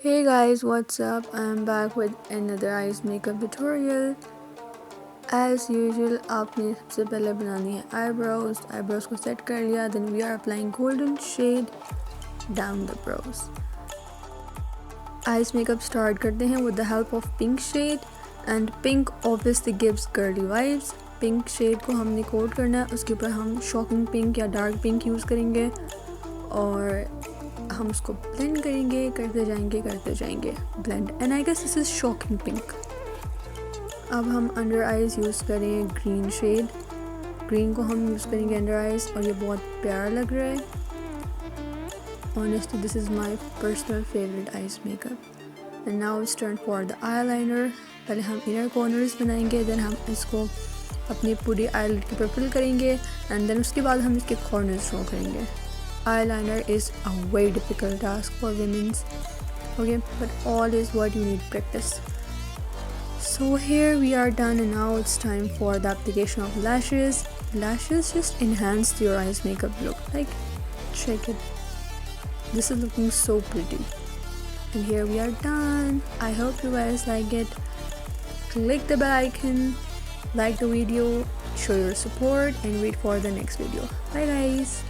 Hey guys, what's up? I'm back with another eyes makeup tutorial. As usual, आपने सबसे पहले बनानी है आईब्रोज को सेट कर लिया. Then we are applying golden shade down the brows. Eyes makeup start करते हैं with the help of pink shade and pink obviously gives girly vibes. Pink shade को हमने कोट करना है, उसके ऊपर हम शॉकिंग पिंक या डार्क पिंक यूज़ करेंगे और हम उसको ब्लेंड करेंगे, करते जाएंगे blend. And I guess this is shocking pink. अब हम अंडर आइज़ यूज़ करें ग्रीन शेड. ग्रीन को हम यूज़ करेंगे अंडर आइज़ और ये बहुत प्यारा लग रहा है. Honestly this is my personal favourite eyes makeup. And now it's turn for the eye liner. पहले हम इनर कॉर्नर्स बनाएंगे, देन हम इसको अपनी पूरी आईलिड के ऊपर फिल करेंगे एंड देन उसके बाद हम इसके कॉर्नर्स ड्रॉ करेंगे. Eyeliner is a very difficult task for women's, okay, but all is what you need practice. So here we are done and now it's time for the application of lashes. Lashes just enhance your eyes makeup look. Like, check it. This is looking so pretty. And here we are done. I hope you guys like it. Click the bell icon, like the video, show your support and wait for the next video. Bye guys.